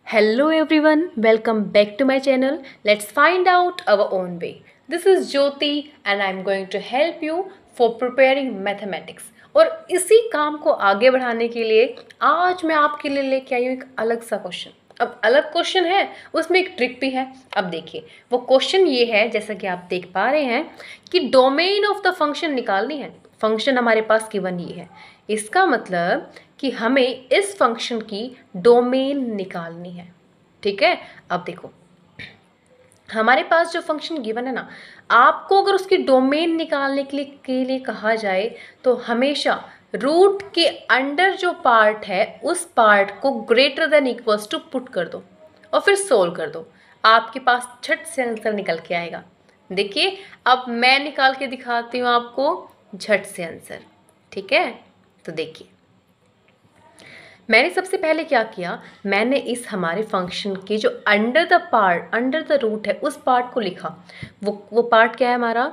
Hello everyone, welcome back to my channel. Let's find out our own way. This is Jyoti and I'm going to help you for preparing mathematics. और इसी काम को आगे बढ़ाने के लिए आज मैं आपके लिए लेके आई हूँ एक अलग सा क्वेश्चन। अब अलग क्वेश्चन है, उसमें एक ट्रिक भी है। अब देखिए वो क्वेश्चन ये है, जैसा कि आप देख पा रहे हैं कि डोमेन ऑफ द फंक्शन निकालनी है। फंक्शन हमारे पास गिवन ये है, इसका मतलब कि हमें इस फंक्शन की डोमेन निकालनी है। ठीक है, अब देखो हमारे पास जो फंक्शन गिवन है ना, आपको अगर उसकी डोमेन निकालने के लिए कहा जाए तो हमेशा रूट के अंडर जो पार्ट है उस पार्ट को greater than equals to put कर दो और फिर सोल्व कर दो। आपके पास झट से आंसर निकल के आएगा। देखिए अब मैं निकाल के दिखाती हूँ आपको झट से आंसर। ठीक है, तो देखिए मैंने सबसे पहले क्या किया, मैंने इस हमारे फंक्शन के जो अंडर द रूट है उस पार्ट को लिखा। वो पार्ट क्या है हमारा,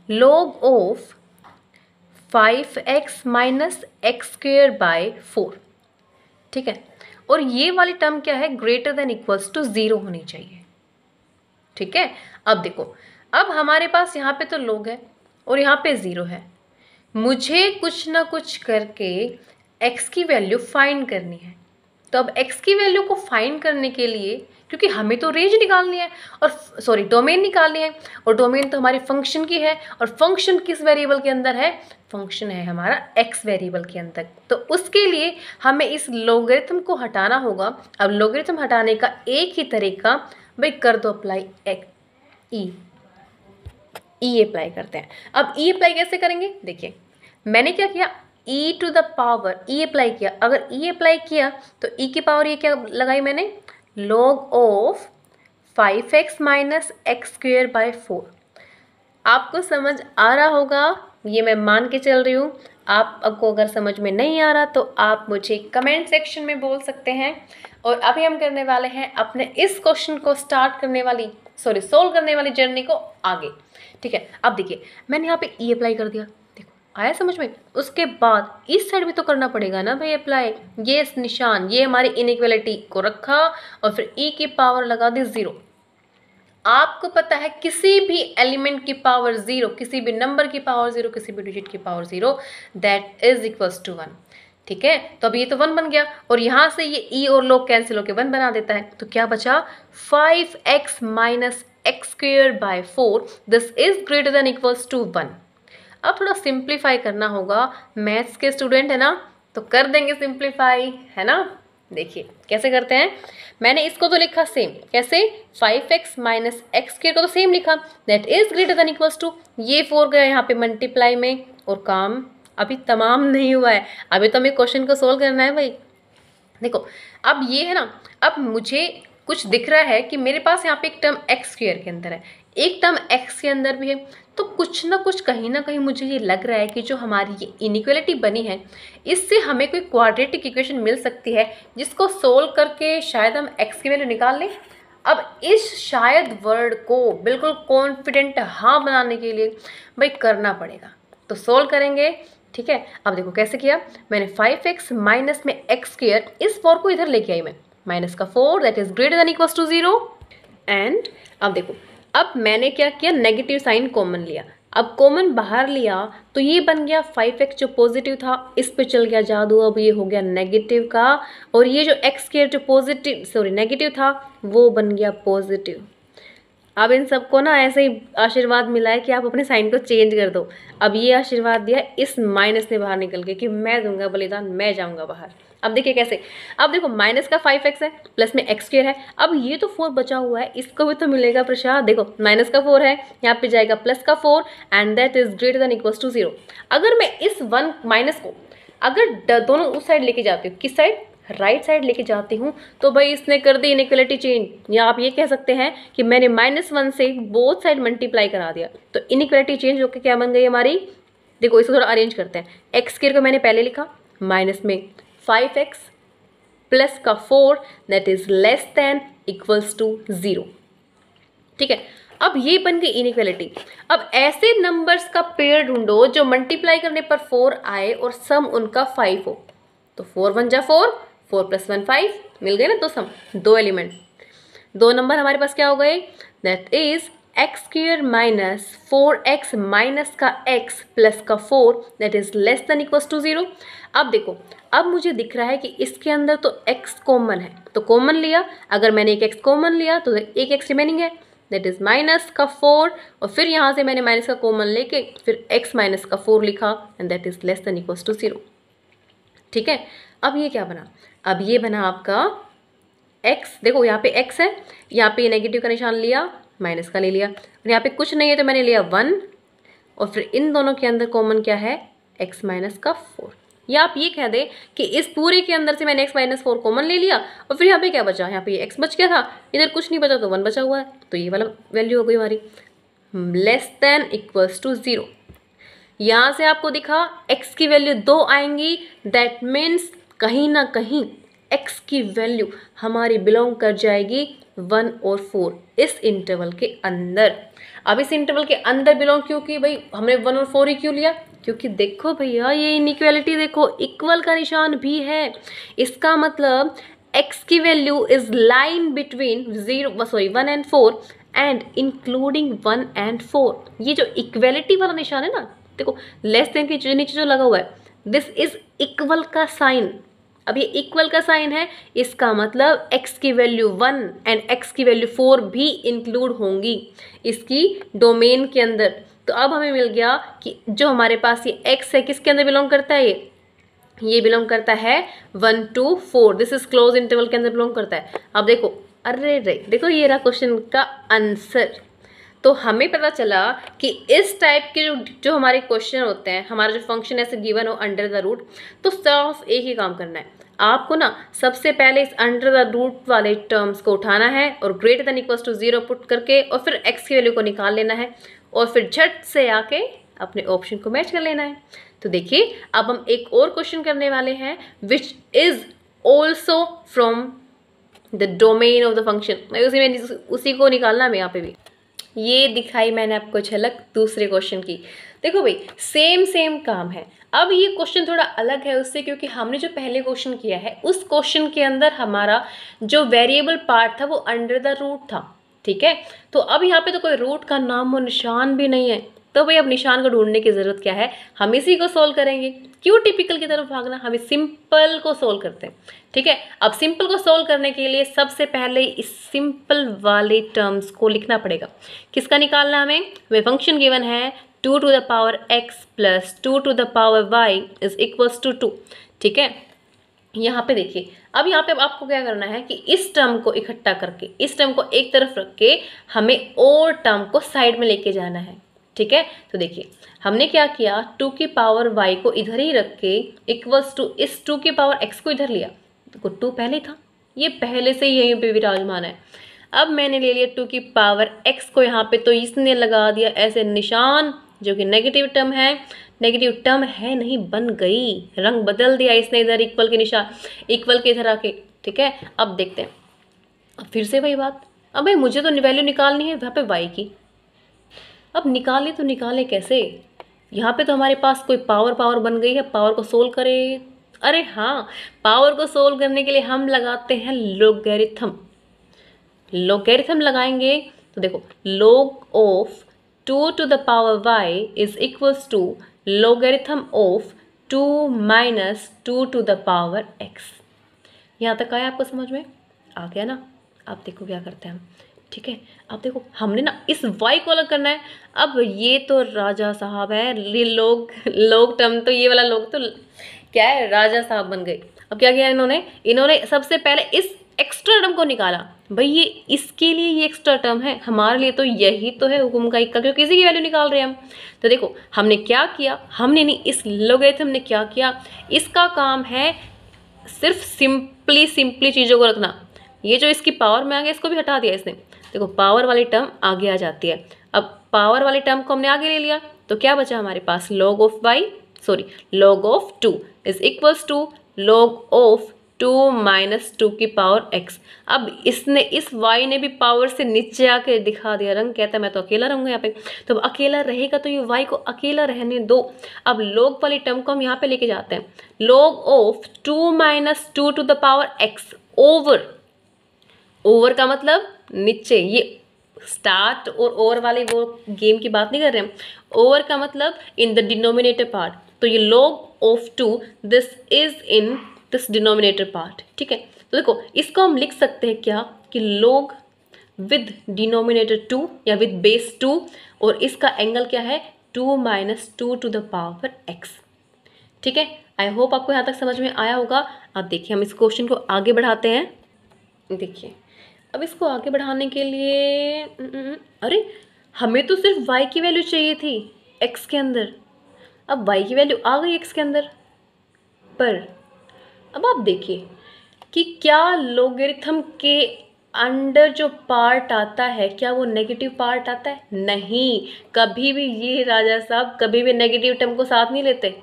log of 5x minus x square by 4। ठीक है, और ये वाली टर्म क्या है, ग्रेटर देन इक्वल्स टू 0 होनी चाहिए। ठीक है, अब देखो अब हमारे पास यहाँ पे तो log है और यहाँ पे 0 है। मुझे कुछ ना कुछ करके x की वैल्यू फाइंड करनी है। तो अब x की वैल्यू को फाइंड करने के लिए, क्योंकि हमें तो रेंज निकालनी है और डोमेन निकालनी है, और डोमेन तो हमारी फंक्शन की है, और फंक्शन किस वेरिएबल के अंदर है, फंक्शन है हमारा x वेरिएबल के अंदर। तो उसके लिए हमें इस लोगरिथम को हटाना होगा। अब लोगरिथम हटाने का एक ही तरीका, भाई कर दो अप्लाई ई अप्लाई करते हैं। अब ई अप्लाई कैसे करेंगे, देखिए मैंने क्या किया, E to the power E apply किया। अगर ई अप्लाई किया तो ई की पावर ये क्या लगाई मैंने, log of 5x minus x square by 4। आपको समझ आ रहा होगा, ये मैं मान के चल रही हूँ। आपको अगर समझ में नहीं आ रहा तो आप मुझे कमेंट सेक्शन में बोल सकते हैं। और अभी हम करने वाले हैं अपने इस क्वेश्चन को सोल्व करने वाली जर्नी को आगे। ठीक है, अब देखिए मैंने यहाँ पे ई अप्लाई कर दिया, आया समझ में। उसके बाद इस साइड भी तो करना पड़ेगा ना भाई अप्लाई। ये निशान, ये हमारी इनइक्वालिटी को रखा और फिर ई की पावर लगा दी 0। आपको पता है किसी भी एलिमेंट की पावर 0, किसी भी नंबर की पावर 0, किसी भी डिजिट की power 0, that is equals to 1। ठीक है, तो अब ये तो 1 बन गया और यहाँ से ये ई और log कैंसिल होकर 1 बना देता है। तो क्या बचा, 5x minus x square by 4, this is greater than equals to 1। अब थोड़ा सिंप्लीफाई करना होगा, मैथ्स के स्टूडेंट है ना तो कर देंगे सिंप्लीफाई, है ना। देखिए कैसे करते हैं, मैंने इसको तो लिखा सेम, कैसे 5x माइनस एक्स स्क्वायर को तो सेम लिखा, that is greater than equals to, ये 4 गया यहाँ पे मल्टीप्लाई में, और काम अभी तमाम नहीं हुआ है, अभी तो हमें क्वेश्चन को सोल्व करना है भाई। देखो अब ये है ना, अब मुझे कुछ दिख रहा है कि मेरे पास यहाँ पे एक टर्म एक्स स्क्वायर के अंदर है, एक टर्म एक्स के अंदर भी है। तो कुछ ना कुछ कहीं ना कहीं मुझे ये लग रहा है कि जो हमारी ये इनइक्वालिटी बनी है इससे हमें कोई क्वाड्रेटिक इक्वेशन मिल सकती है, जिसको सोल्व करके शायद हम एक्स की वैल्यू निकाल लें। अब इस शायद वर्ड को बिल्कुल कॉन्फिडेंट हाँ बनाने के लिए भाई करना पड़ेगा, तो सोल्व करेंगे। ठीक है, अब देखो कैसे किया, मैंने 5x माइनस में एक्स स्क्वायर, इस 4 को इधर लेके आई मैं, माइनस का 4 that is greater than equals to 0। And अब देखो अब मैंने क्या किया, नेगेटिव साइन कॉमन लिया। अब कॉमन बाहर लिया तो ये बन गया 5x जो पॉजिटिव था इस पे चल गया जादू, अब ये हो गया नेगेटिव का, और ये जो एक्स स्क्वायर जो नेगेटिव था वो बन गया पॉजिटिव। अब इन सबको ना ऐसे ही आशीर्वाद मिला है कि आप अपने साइन को चेंज कर दो। अब ये आशीर्वाद दिया इस माइनस ने बाहर निकल के कि मैं दूंगा बलिदान, मैं जाऊंगा बाहर। अब देखिए कैसे, अब देखो माइनस का 5x है, प्लस में एक्स स्क्वायर है, अब ये तो 4 बचा हुआ है, इसको भी तो मिलेगा प्रसाद। देखो माइनस का 4 है, यहाँ पे जाएगा प्लस का 4 and that is greater than equals to 0। अगर मैं इस 1 माइनस को अगर दोनों उस साइड लेके जाती हूँ, किस साइड, राइट साइड लेके जाती हूँ, तो भाई इसने कर दी इनइक्वालिटी चेंज, या आप ये कह सकते हैं कि मैंने -1 से बोथ साइड मल्टीप्लाई करा दिया, तो इनइक्वालिटी चेंज होकर क्या बन गई हमारी। देखो इसको थोड़ा अरेंज करते हैं, एक्स स्क्वायर को मैंने पहले लिखा, माइनस में 5x प्लस का 4 that is less than equals to 0। ठीक है, अब ये बन गई इनइक्वालिटी। अब ऐसे नंबर्स का पेयर ढूंढो जो मल्टीप्लाई करने पर 4 आए और सम उनका 5 हो। तो 4 1 जा 4, 4 + 1 5, मिल गए ना दो सम, दो एलिमेंट। दो नंबर हमारे पास क्या हो गए, that is x square minus 4x minus का x प्लस का 4 that is less than equals to 0। अब देखो, अब मुझे दिख रहा है कि इसके अंदर तो x कॉमन है, तो कॉमन लिया, अगर मैंने एक x कॉमन लिया तो एक x रिमेनिंग है दैट इज माइनस का 4, और फिर यहाँ से मैंने माइनस का कॉमन लेके फिर x माइनस का 4 लिखा and that is less than equals to 0। ठीक है, अब ये क्या बना, अब ये बना आपका x, देखो यहाँ पे x है, यहाँ पे नेगेटिव का निशान लिया, माइनस का ले लिया, और यहाँ पे कुछ नहीं है तो मैंने लिया 1, और फिर इन दोनों के अंदर कॉमन क्या है, x माइनस का 4। या आप ये कह दे कि इस पूरे के अंदर से मैंने x माइनस 4 कॉमन ले लिया, और फिर यहाँ पे क्या बचा, यहाँ पे x बच गया था, इधर कुछ नहीं बचा तो 1 बचा हुआ है, तो ये वाला वैल्यू हो गई हमारी लेस देन इक्वल्स टू 0। यहाँ से आपको दिखा x की वैल्यू 2 आएंगी, दैट मीन्स कहीं ना कहीं x की वैल्यू हमारी बिलोंग कर जाएगी 1 और 4 इस इंटरवल के अंदर। अब इस इंटरवल के अंदर बिलोंग क्यों की भाई, हमने 1 और 4 ही क्यों लिया, क्योंकि देखो भैया ये इनइक्वालिटी देखो, इक्वल का निशान भी है, इसका मतलब x की value is line between 1 and 4 and including 1 and 4। ये जो इक्वलिटी वाला निशान है ना, देखो लेस देन के नीचे जो लगा हुआ है, दिस इज इक्वल का साइन। अब ये इक्वल का साइन है, इसका मतलब x की वैल्यू 1 एंड x की वैल्यू 4 भी इंक्लूड होंगी इसकी डोमेन के अंदर। तो अब हमें मिल गया कि जो हमारे पास ये x है किसके अंदर बिलोंग करता है, ये बिलोंग करता है 1 to 4, this is close interval के अंदर बिलोंग करता है। अब देखो, अरे रे देखो ये रहा क्वेश्चन का आंसर। तो हमें पता चला कि इस टाइप के जो हमारे क्वेश्चन होते हैं, हमारा जो फंक्शन ऐसे गिवन हो अंडर द रूट, तो सिर्फ एक ही काम करना है आपको ना, सबसे पहले इस अंडर द रूट वाले टर्म्स को उठाना है और greater than equals to 0 put करके और फिर x की वैल्यू को निकाल लेना है और फिर झट से आके अपने ऑप्शन को मैच कर लेना है। तो देखिए अब हम एक और क्वेश्चन करने वाले हैं which is also from the domain of the function. उसी को निकालना है यहाँ पे भी। ये दिखाई मैंने आपको झलक दूसरे क्वेश्चन की। देखो भाई सेम काम है। अब ये क्वेश्चन थोड़ा अलग है उससे, क्योंकि हमने जो पहले क्वेश्चन किया है उस क्वेश्चन के अंदर हमारा जो वेरिएबल पार्ट था वो अंडर द रूट था, ठीक है। तो अब यहाँ पे तो कोई रूट का नाम और निशान भी नहीं है, तो भाई अब निशान को ढूंढने की ज़रूरत क्या है, हम इसी को सोल्व करेंगे। क्यों टिपिकल की तरफ भागना, हम इस सिंपल को सोल्व करते हैं, ठीक है। अब सिंपल को सोल्व करने के लिए सबसे पहले इस सिंपल वाले टर्म्स को लिखना पड़ेगा। किसका निकालना हमें फंक्शन गिवन है 2 to the power x plus 2 to the power y is equals to 2, ठीक है। यहाँ पे देखिए, अब यहाँ पे आपको क्या करना है कि इस टर्म को इकट्ठा करके, इस टर्म को एक तरफ रख के हमें और टर्म को साइड में लेके जाना है, ठीक है। तो देखिए हमने क्या किया, 2 की पावर y को इधर ही रख के इक्वल्स टू इस 2 की पावर x को इधर लिया। देखो 2 पहले था, ये पहले से ही यहीं पे विराजमान है। अब मैंने ले लिया 2 की पावर x को यहाँ पे, तो इसने लगा दिया ऐसे निशान जो कि नेगेटिव टर्म है, नेगेटिव टर्म है नहीं बन गई, रंग बदल दिया इसने इधर इक्वल के निशान, इक्वल के इधर आके, ठीक है। अब देखते हैं, अब फिर से वही बात, अब भाई मुझे तो वैल्यू निकालनी है वहाँ पे y की। अब निकाले तो निकाले कैसे, यहाँ पे तो हमारे पास कोई पावर बन गई है, पावर को सोल्व करे। अरे हाँ, पावर को सोल्व करने के लिए हम लगाते हैं लोगैरिथम। लोगैरिथम लगाएंगे तो देखो log of 2 to the power y is equals to logarithm of 2 minus 2 to the power x। यहाँ तक आया आपको समझ में आ गया ना। अब देखो क्या करते हैं हम, ठीक है। अब देखो हमने ना इस y को अलग करना है। अब ये तो राजा साहब है, लोग टर्म तो ये वाला लोग तो क्या है, राजा साहब बन गए। अब क्या किया इन्होंने सबसे पहले इस एक्स्ट्रा टर्म को निकाला। भाई ये इसके लिए ये एक्स्ट्रा टर्म है, हमारे लिए तो यही तो है हुक्म का इक्का, क्योंकि किसी की वैल्यू निकाल रहे हैं हम। तो देखो हमने क्या किया, हमने नहीं, इस लोगैरिथम ने क्या किया, इसका काम है सिर्फ सिंपली चीज़ों को रखना। ये जो इसकी पावर में आ गया इसको भी हटा दिया इसने। देखो पावर वाली टर्म आगे आ जाती है। अब पावर वाली टर्म को हमने आगे ले लिया तो क्या बचा हमारे पास, log of 2 is equals to log of 2 minus 2 की पावर x। अब इसने इस y ने भी पावर से नीचे आके दिखा दिया रंग, कहता है मैं तो अकेला रहूँगा यहाँ पे। तो अकेला रहेगा तो ये y को अकेला रहने दो। अब log वाली टर्म को हम यहाँ पे लेके जाते हैं, log of 2 minus 2 to the power x। Over, over का मतलब नीचे, ये स्टार्ट और ओवर वाले वो गेम की बात नहीं कर रहे हैं। ओवर का मतलब इन द डिनोमिनेटर पार्ट, तो ये log of 2 this is in this denominator part, ठीक है। तो देखो इसको हम लिख सकते हैं क्या कि log विद डिनोमिनेटर 2 या विद बेस 2, और इसका एंगल क्या है 2 minus 2 to the power x, ठीक है। आई होप आपको यहाँ तक समझ में आया होगा। अब देखिए हम इस क्वेश्चन को आगे बढ़ाते हैं। देखिए अब इसको आगे बढ़ाने के लिए अरे हमें तो सिर्फ y की वैल्यू चाहिए थी x के अंदर, अब y की वैल्यू आ गई x के अंदर, पर अब आप देखिए कि क्या लोगरिथम के अंडर जो पार्ट आता है क्या वो नेगेटिव पार्ट आता है? नहीं, कभी भी ये राजा साहब कभी भी नेगेटिव टर्म को साथ नहीं लेते,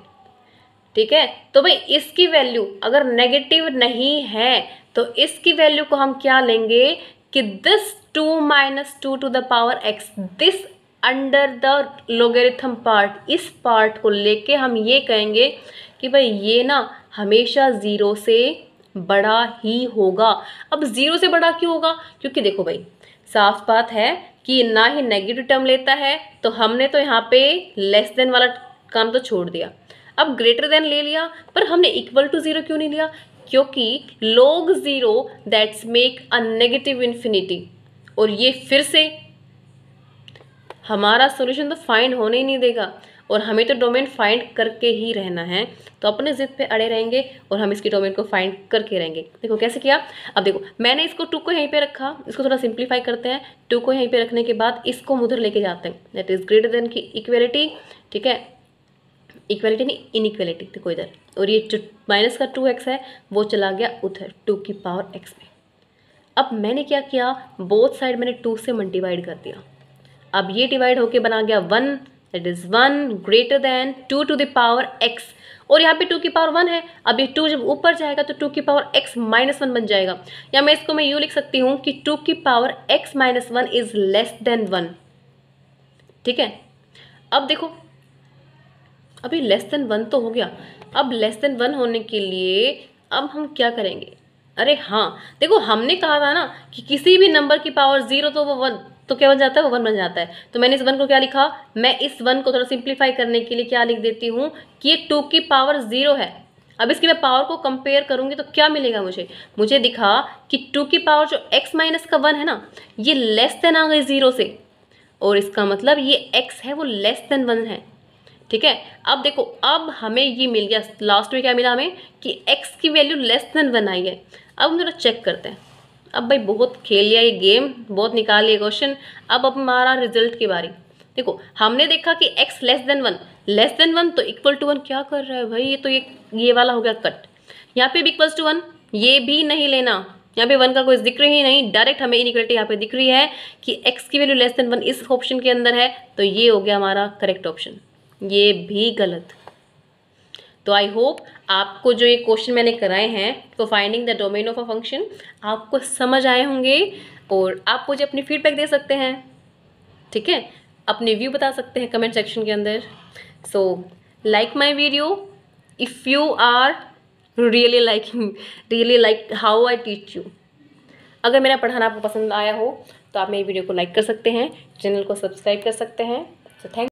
ठीक है। तो भाई इसकी वैल्यू अगर नेगेटिव नहीं है तो इसकी वैल्यू को हम क्या लेंगे कि this 2 minus 2 to the power x, this under the logarithm part, इस पार्ट को लेके हम ये कहेंगे कि भाई ये ना हमेशा 0 से बड़ा ही होगा। अब 0 से बड़ा क्यों होगा? क्योंकि देखो भाई साफ बात है कि ना ही नेगेटिव टर्म लेता है, तो हमने तो यहाँ पे लेस देन वाला काम तो छोड़ दिया, अब ग्रेटर देन ले लिया, पर हमने इक्वल टू 0 क्यों नहीं लिया? क्योंकि log 0 that's make a negative infinity, और ये फिर से हमारा सॉल्यूशन तो फाइंड होने ही नहीं देगा, और हमें तो डोमेन फाइंड करके ही रहना है। तो अपने जिद पे अड़े रहेंगे और हम इसकी डोमेन को फाइंड करके रहेंगे। देखो कैसे किया, अब देखो मैंने इसको 2 को यहीं पे रखा, इसको थोड़ा सिंप्लीफाई करते हैं। 2 को यहीं पे रखने के बाद इसको हम उधर लेके जाते हैं, दैट इज ग्रेटर देन की इक्वेलिटी, ठीक है, इक्वेलिटी नहीं इनइक्वेलिटी, देखो इधर, और ये जो माइनस का 2x है वो चला गया उधर 2 की पावर x में। अब मैंने क्या किया, बोथ साइड मैंने 2 से डिवाइड कर दिया, अब ये डिवाइड होके बना गया 1, that is 1 greater than 2 to the power x, और यहाँ पे 2 की पावर 1 है, अब ये 2 जब ऊपर जाएगा तो 2 की पावर x माइनस 1 बन जाएगा, या मैं इसको यूँ लिख सकती हूँ कि 2 की power x minus 1 is less then 1, ठीक है। अब देखो अभी लेस देन 1 तो हो गया, अब लेस देन 1 होने के लिए अब हम क्या करेंगे? अरे हाँ देखो हमने कहा था ना कि किसी भी नंबर की पावर 0 तो वो 1 तो क्या बन जाता है, वो 1 बन जाता है। तो मैंने इस 1 को क्या लिखा, मैं इस 1 को थोड़ा सिंप्लीफाई करने के लिए क्या लिख देती हूँ कि ये 2 की पावर 0 है। अब इसकी मैं पावर को कंपेयर करूँगी तो क्या मिलेगा मुझे दिखा कि 2 की पावर जो x माइनस का 1 है ना, ये लेस देन आ गई 0 से, और इसका मतलब ये x है वो लेस देन 1 है, ठीक है। अब देखो अब हमें ये मिल गया, लास्ट में क्या मिला हमें कि x की वैल्यू लेस देन 1 आई है। अब हम थोड़ा चेक करते हैं, अब भाई बहुत खेल लिया ये गेम, बहुत निकाल लिया क्वेश्चन, अब हमारा रिजल्ट की बारी। देखो हमने देखा कि x less than 1, less than 1 तो इक्वल टू 1 क्या कर रहा है भाई, ये तो ये वाला हो गया कट, यहाँ पे भी इक्वल्स टू 1, ये भी नहीं लेना, यहाँ पे 1 का कोई जिक्र ही नहीं, डायरेक्ट हमें इनइक्वालिटी यहाँ पे दिख रही है कि x की वैल्यू लेस देन 1 इस ऑप्शन के अंदर है, तो ये हो गया हमारा करेक्ट ऑप्शन, ये भी गलत। तो आई होप आपको जो ये क्वेश्चन मैंने कराए हैं तो finding the domain of a function आपको समझ आए होंगे, और आप मुझे अपनी फीडबैक दे सकते हैं, ठीक है, अपने व्यू बता सकते हैं कमेंट सेक्शन के अंदर। So like my video if you are really like how I teach you. अगर मेरा पढ़ाना आपको पसंद आया हो तो आप मेरी वीडियो को लाइक कर सकते हैं, चैनल को सब्सक्राइब कर सकते हैं। So thank